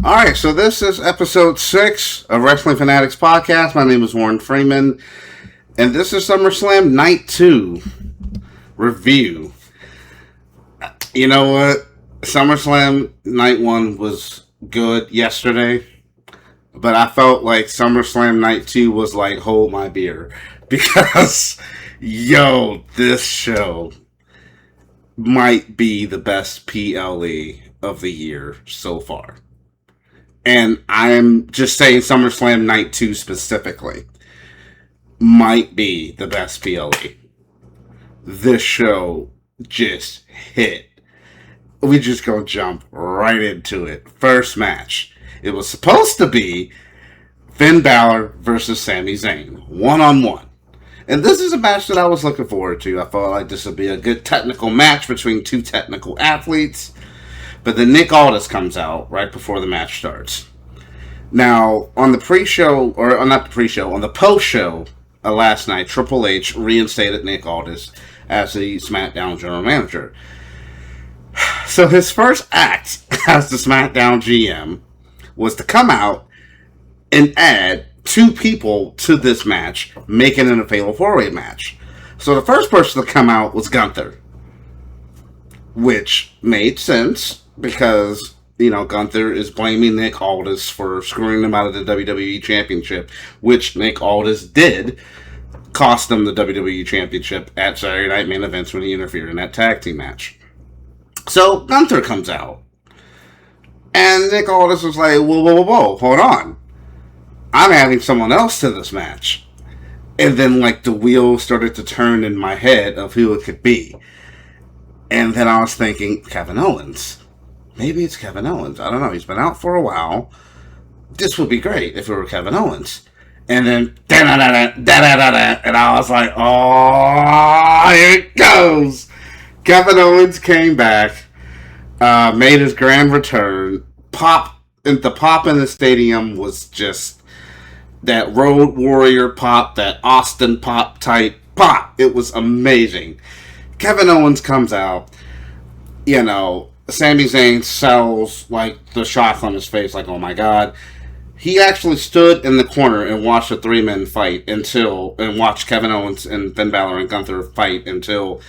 All right, so this is episode 6 of Wrestling Fanatics podcast. My name is Warren Freeman, and this is SummerSlam Night 2 review. You know what? SummerSlam Night 1 was good yesterday, but I felt like SummerSlam Night 2 was like, hold my beer. Because, this show might be the best PLE of the year so far. And I'm just saying SummerSlam Night 2 specifically might be the best PLE. This show just hit. We just gonna jump right into it. First match. It was supposed to be Finn Balor versus Sami Zayn. 1-on-1. And this is a match that I was looking forward to. I felt like this would be a good technical match between two technical athletes. But then Nick Aldis comes out right before the match starts. Now, on the pre-show, or not the pre-show, on the post-show last night, Triple H reinstated Nick Aldis as the SmackDown General Manager. So his first act as the SmackDown GM was to come out and add 2 people to this match, making it a Fatal 4-Way match. So the first person to come out was Gunther, which made sense because, Gunther is blaming Nick Aldis for screwing him out of the WWE Championship, which Nick Aldis did cost them the WWE Championship at Saturday Night Main Events when he interfered in that tag team match. So Gunther comes out, and Nick Aldis was like, whoa, hold on. I'm adding someone else to this match. And then, the wheels started to turn in my head of who it could be. And then I was thinking, Kevin Owens. Maybe it's Kevin Owens. I don't know. He's been out for a while. This would be great if it were Kevin Owens. And then, da-da-da-da-da-da-da-da. And I was like, oh, here it goes. Kevin Owens came back, made his grand return. The pop in the stadium was just that Road Warrior pop, that Austin pop type pop. It was amazing. Kevin Owens comes out, Sami Zayn sells, the shock on his face, oh my god. He actually stood in the corner and watched a 3-man fight and watched Kevin Owens and Finn Balor and Gunther fight until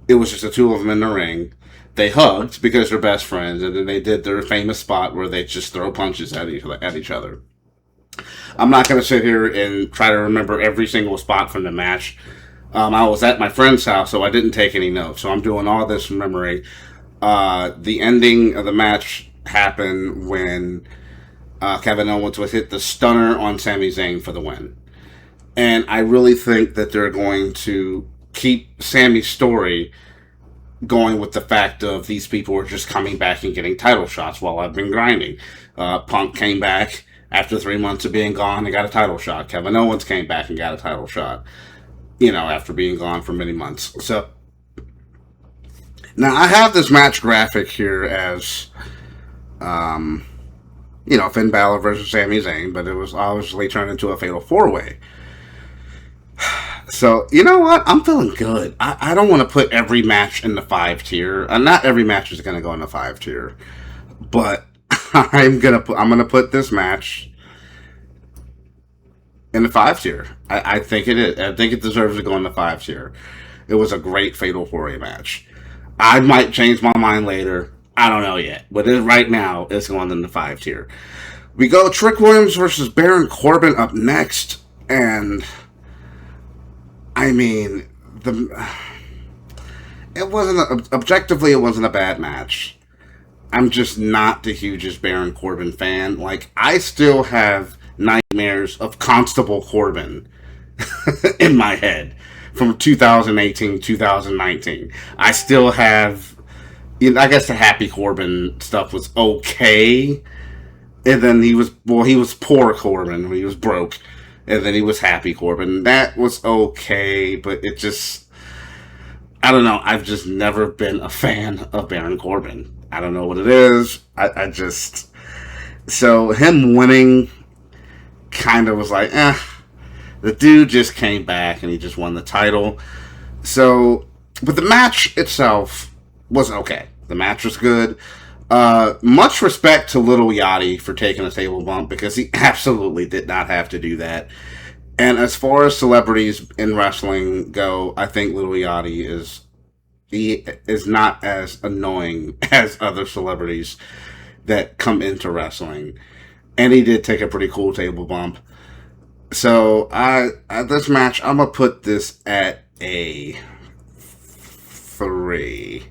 it was just the 2 of them in the ring. They hugged because they're best friends, and then they did their famous spot where they just throw punches at each other. I'm not going to sit here and try to remember every single spot from the match. I was at my friend's house, so I didn't take any notes. So I'm doing all this from memory. The ending of the match happened when Kevin Owens would hit the stunner on Sami Zayn for the win. And I really think that they're going to keep Sami's story going with the fact of these people are just coming back and getting title shots while I've been grinding. Punk came back after 3 months of being gone and got a title shot. Kevin Owens came back and got a title shot, after being gone for many months. So, now I have this match graphic here as, Finn Balor versus Sami Zayn, but it was obviously turned into a Fatal 4-Way. So, you know what? I'm feeling good. I don't want to put every match in the 5 tier. Not every match is going to go in the 5 tier. But I'm gonna put this match in the 5 tier. I think it is. I think it deserves to go in the 5 tier. It was a great Fatal 4-Way match. I might change my mind later. I don't know yet. But right now, it's going in the 5 tier. We go Trick Williams versus Baron Corbin up next. And objectively, it wasn't a bad match. I'm just not the hugest Baron Corbin fan. I still have nightmares of Constable Corbin in my head from 2018, 2019. I still have, I guess the Happy Corbin stuff was okay. And then he was poor Corbin when he was broke. And then he was Happy Corbin. That was okay, but it just, I don't know. I've just never been a fan of Baron Corbin. I don't know what it is. So him winning kind of was like, the dude just came back and he just won the title. So, but the match itself was okay. The match was good. Much respect to Little Yachty for taking a table bump because he absolutely did not have to do that. And as far as celebrities in wrestling go, I think Little Yachty is not as annoying as other celebrities that come into wrestling. And he did take a pretty cool table bump. So this match, I'm gonna put this at a 3,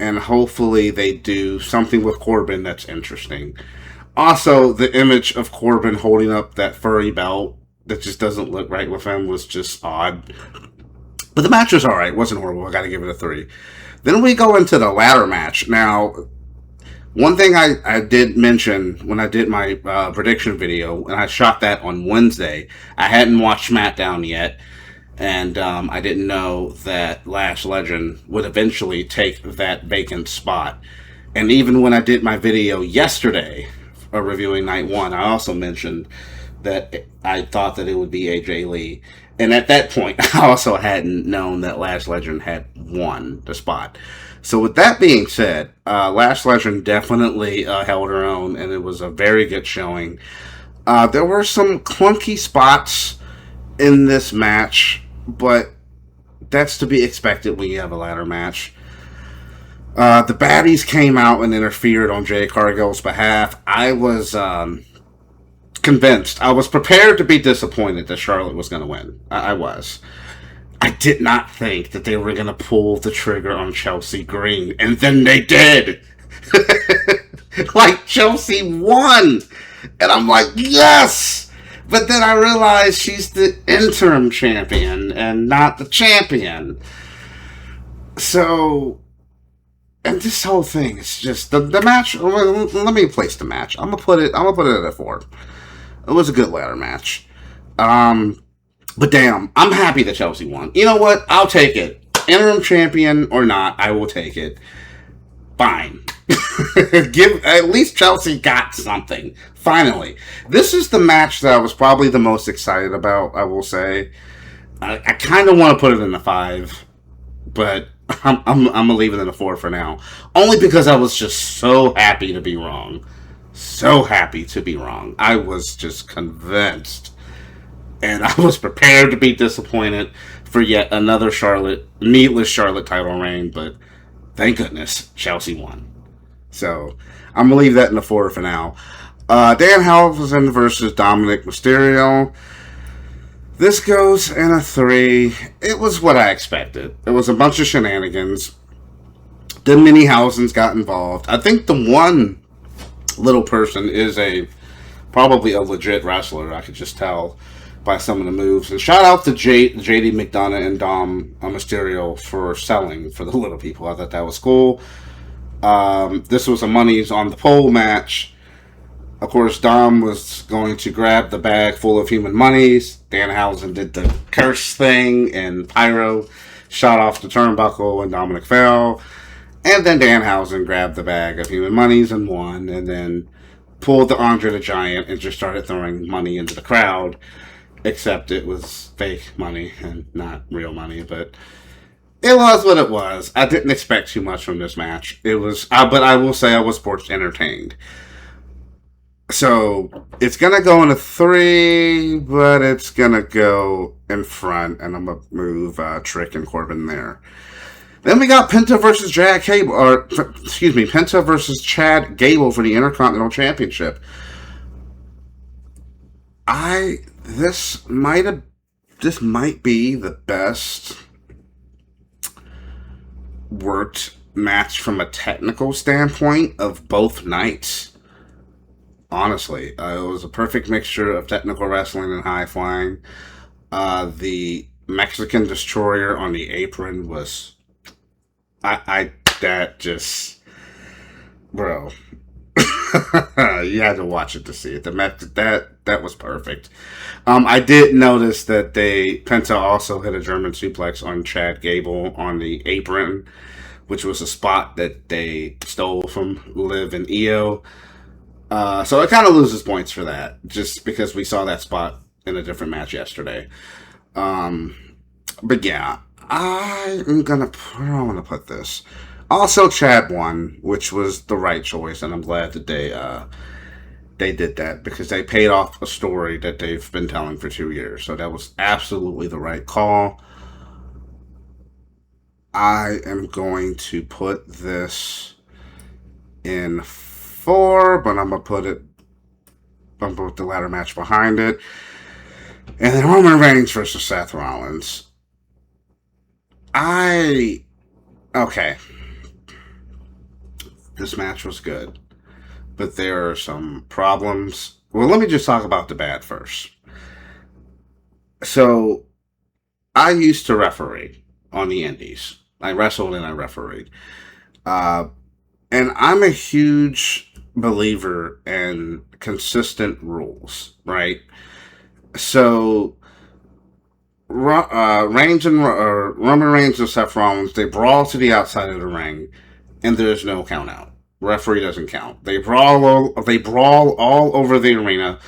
and hopefully they do something with Corbin that's interesting. Also, the image of Corbin holding up that furry belt that just doesn't look right with him was just odd. But the match was alright, wasn't horrible. I gotta give it a 3. Then we go into the ladder match. Now, one thing I did mention when I did my prediction video, and I shot that on Wednesday, I hadn't watched SmackDown yet, and I didn't know that Lash Legend would eventually take that vacant spot. And even when I did my video yesterday, reviewing Night 1, I also mentioned that I thought that it would be AJ Lee. And at that point, I also hadn't known that Lash Legend had won the spot. So with that being said, Lash Legend definitely held her own, and it was a very good showing. There were some clunky spots in this match, but that's to be expected when you have a ladder match. The baddies came out and interfered on Jade Cargill's behalf. I was convinced. I was prepared to be disappointed that Charlotte was going to win. I was. I did not think that they were going to pull the trigger on Chelsea Green, and then they did. Like, Chelsea won. And I'm like, yes! But then I realized she's the interim champion and not the champion. So, and this whole thing is just the match. Let me place the match. I'm gonna put it at a 4. It was a good ladder match. But damn, I'm happy that Chelsea won. You know what? I'll take it. Interim champion or not, I will take it. Fine. At least Chelsea got something. Finally. This is the match that I was probably the most excited about, I will say. I kind of want to put it in a 5, but I'm going to leave it in a 4 for now. Only because I was just so happy to be wrong. So happy to be wrong. I was just convinced. And I was prepared to be disappointed for yet another needless Charlotte title reign, but thank goodness Chelsea won. So I'm going to leave that in a 4 for now. Danhausen versus Dominic Mysterio. This goes in a 3. It was what I expected. It was a bunch of shenanigans. The Minniehausens got involved. I think the one little person is probably a legit wrestler. I could just tell by some of the moves. And shout out to JD McDonough and Dom Mysterio for selling for the little people. I thought that was cool. This was a money's on the pole match. Of course, Dom was going to grab the bag full of human monies. Danhausen did the curse thing, and Pyro shot off the turnbuckle, and Dominic fell. And then Danhausen grabbed the bag of human monies and won, and then pulled the Andre the Giant and just started throwing money into the crowd. Except it was fake money and not real money, but it was what it was. I didn't expect too much from this match. It was, but I will say I was sports entertained. So it's gonna go in a 3, but it's gonna go in front, and I'm gonna move Trick and Corbin there. Then we got Penta versus Penta versus Chad Gable for the Intercontinental Championship. This might be the best worked match from a technical standpoint of both nights. Honestly, it was a perfect mixture of technical wrestling and high flying. The Mexican Destroyer on the apron was, bro. You had to watch it to see it. That was perfect. I did notice that Penta also hit a German suplex on Chad Gable on the apron, which was a spot that they stole from Liv and Io. So it kind of loses points for that, just because we saw that spot in a different match yesterday. But yeah, where do I want to put this? Also, Chad won, which was the right choice, and I'm glad that they did that because they paid off a story that they've been telling for 2 years. So that was absolutely the right call. I am going to put this in 4, but I'm gonna put it. I'm gonna put the ladder match behind it, and then Roman Reigns versus Seth Rollins. I okay. This match was good, but there are some problems. Well, let me just talk about the bad first. So I used to referee on the Indies. I wrestled and I refereed. Uh, and I'm a huge believer in consistent rules, right? So Roman Reigns and Seth Rollins, they brawl to the outside of the ring, and there's no count out. Referee doesn't count. They brawl all over the arena,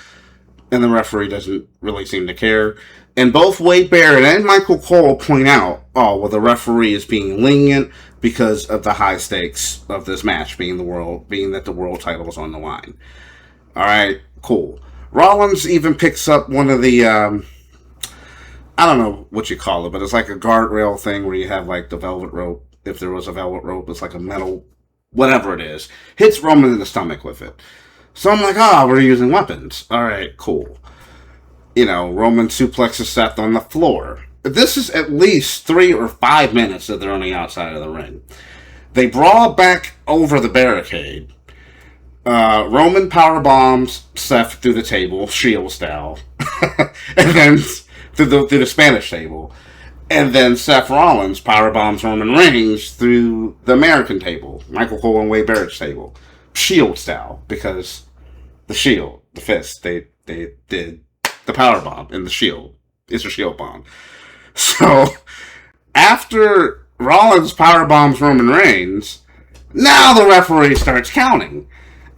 and the referee doesn't really seem to care. And both Wade Barrett and Michael Cole point out, oh, well, the referee is being lenient because of the high stakes of this match, being that the world title is on the line. All right, cool. Rollins even picks up one of the, I don't know what you call it, but it's like a guardrail thing where you have like the velvet rope. If there was a velvet rope, it's like a metal, whatever it is. Hits Roman in the stomach with it. So I'm like, we're using weapons. All right, cool. Roman suplexes Seth on the floor. This is at least 3 or 5 minutes that they're on the outside of the ring. They brawl back over the barricade. Roman power bombs Seth through the table, Shield style, and then through the Spanish table, and then Seth Rollins power bombs Roman Reigns through the American table, Michael Cole and Wade Barrett's table, Shield style, because the Shield, the fist, they did the power bomb in the Shield. It's a Shield bomb. So after Rollins power bombs Roman Reigns, now the referee starts counting.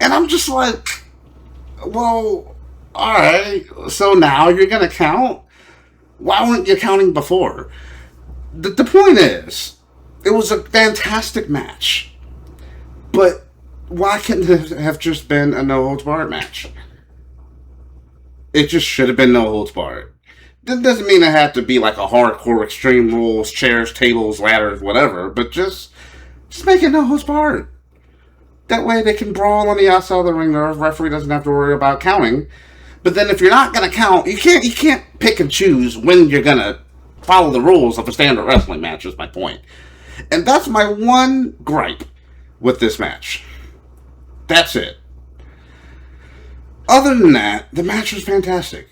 And I'm just like, well, alright, so now you're going to count? Why weren't you counting before? The point is, it was a fantastic match. But why couldn't it have just been a no holds barred match? It just should have been no holds barred. That doesn't mean it had to be like a hardcore extreme rules, chairs, tables, ladders, whatever, but just make it no holds barred. That way they can brawl on the outside of the ring. The referee doesn't have to worry about counting. But then if you're not going to count, you can't pick and choose when you're going to follow the rules of a standard wrestling match, is my point. And that's my one gripe with this match. That's it. Other than that, the match was fantastic.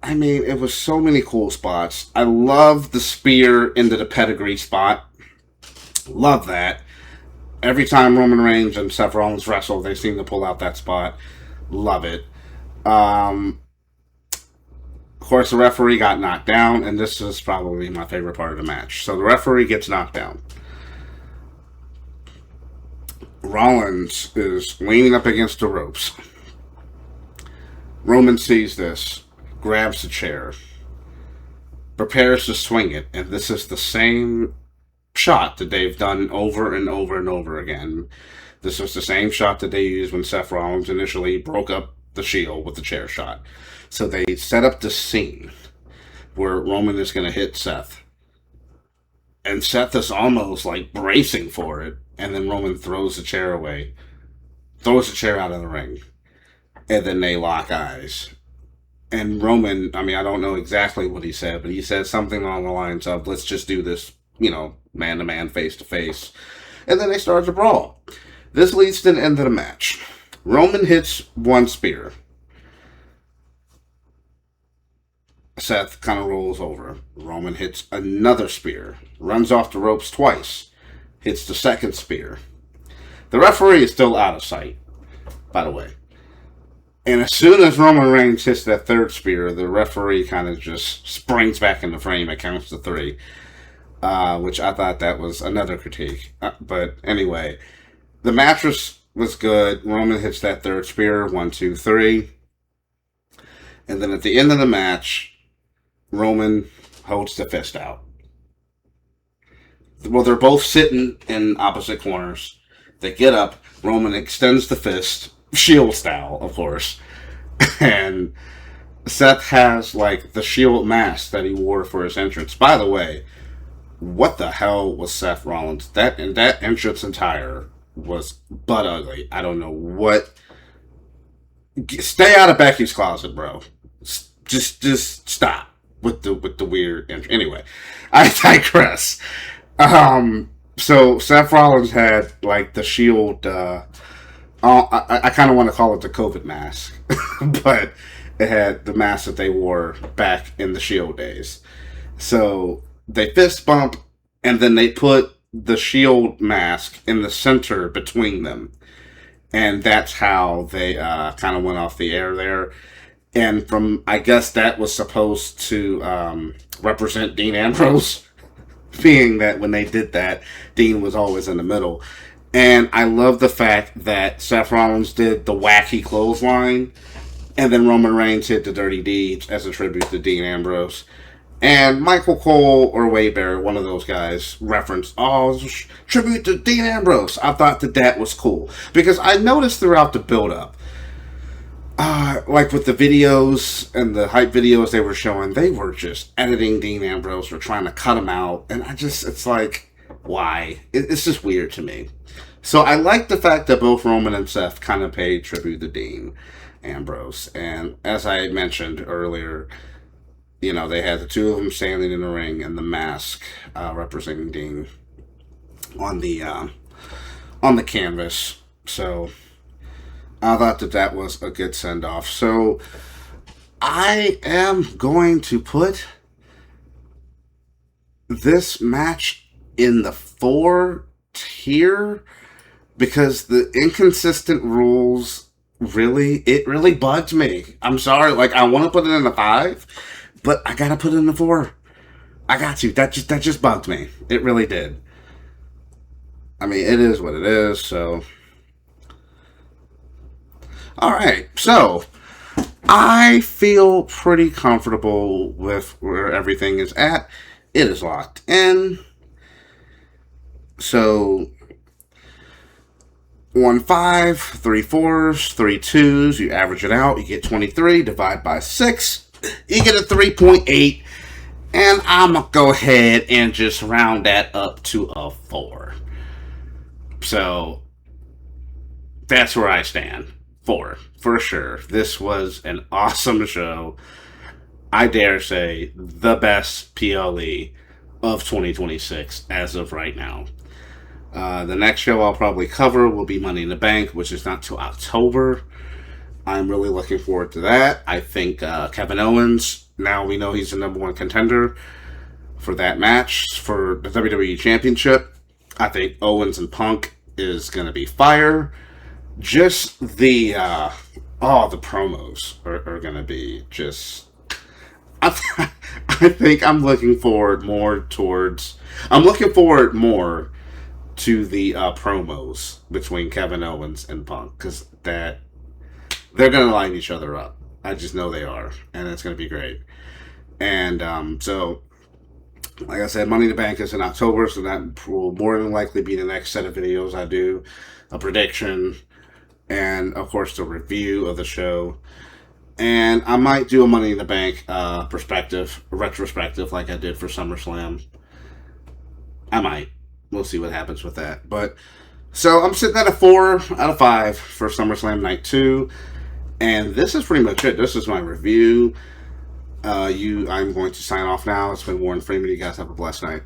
I mean, it was so many cool spots. I love the spear into the pedigree spot. Love that. Every time Roman Reigns and Seth Rollins wrestle, they seem to pull out that spot. Love it. Of course, the referee got knocked down, and this is probably my favorite part of the match. So the referee gets knocked down. Rollins is leaning up against the ropes. Roman sees this, grabs the chair, prepares to swing it, and this is the same shot that they've done over and over and over again. This was the same shot that they used when Seth Rollins initially broke up the Shield with the chair shot. So they set up this scene where Roman is going to hit Seth. And Seth is almost like bracing for it. And then Roman throws the chair away. Throws the chair out of the ring. And then they lock eyes. And Roman, I mean, I don't know exactly what he said, but he said something along the lines of, let's just do this, man-to-man, face-to-face. And then they start to brawl. This leads to the end of the match. Roman hits one spear. Seth kind of rolls over. Roman hits another spear. Runs off the ropes twice. Hits the second spear. The referee is still out of sight, by the way. And as soon as Roman Reigns hits that third spear, the referee kind of just springs back in the frame and counts to 3. Which I thought that was another critique. But anyway, the match was good. Roman hits that third spear. 1, 2, 3. And then at the end of the match, Roman holds the fist out. well, they're both sitting in opposite corners. They get up. Roman extends the fist, Shield style, of course, and Seth has like the Shield mask that he wore for his entrance. By the way, what the hell was Seth Rollins? That entrance attire was butt ugly. I don't know what. Stay out of Becky's closet, bro. Just stop with the weird. Anyway, I digress. So Seth Rollins had like the Shield. I kind of want to call it the COVID mask, but it had the mask that they wore back in the Shield days. So they fist bump, and then they put the Shield mask in the center between them, and that's how they kind of went off the air there. And from, I guess that was supposed to represent Dean Ambrose, being that when they did that, Dean was always in the middle. And I love the fact that Seth Rollins did the wacky clothesline, and then Roman Reigns hit the Dirty Deeds as a tribute to Dean Ambrose. And Michael Cole or Wade Barrett, one of those guys, referenced, oh, tribute to Dean Ambrose. I thought that was cool. Because I noticed throughout the build-up, like with the videos and the hype videos they were showing, they were just editing Dean Ambrose or trying to cut him out. And it's like, why? It's just weird to me. So I like the fact that both Roman and Seth kind of paid tribute to Dean Ambrose. And as I mentioned earlier, you know, they had the two of them standing in the ring and the mask representing Dean on the canvas. So I thought that was a good send-off. So I am going to put this match in the 4 tier because the inconsistent rules really bugged me. I'm sorry. Like, I want to put it in the 5, but I gotta put it in the 4. I got to. That just bugged me. It really did. I mean, it is what it is, so. Alright, so I feel pretty comfortable with where everything is at. It is locked in. So 1 5, 3 4s, 3 2s, you average it out, you get 23, divide by 6. You get a 3.8, and I'm going to go ahead and just round that up to a 4. So, that's where I stand. 4, for sure. This was an awesome show. I dare say, the best PLE of 2026 as of right now. The next show I'll probably cover will be Money in the Bank, which is not till October. I'm really looking forward to that. I think Kevin Owens, now we know he's the number 1 contender for that match for the WWE Championship. I think Owens and Punk is going to be fire. Just the promos are going to be just... I think I'm looking forward more to the promos between Kevin Owens and Punk, because they're going to line each other up. I just know they are, and it's going to be great. And so, like I said, Money in the Bank is in October, so that will more than likely be the next set of videos I do, a prediction, and of course the review of the show. And I might do a Money in the Bank retrospective like I did for SummerSlam. I might. We'll see what happens with that. But so I'm sitting at a 4 out of 5 for SummerSlam Night 2. And this is pretty much it. This is my review. I'm going to sign off now. It's been Warren Freeman. You guys have a blessed night.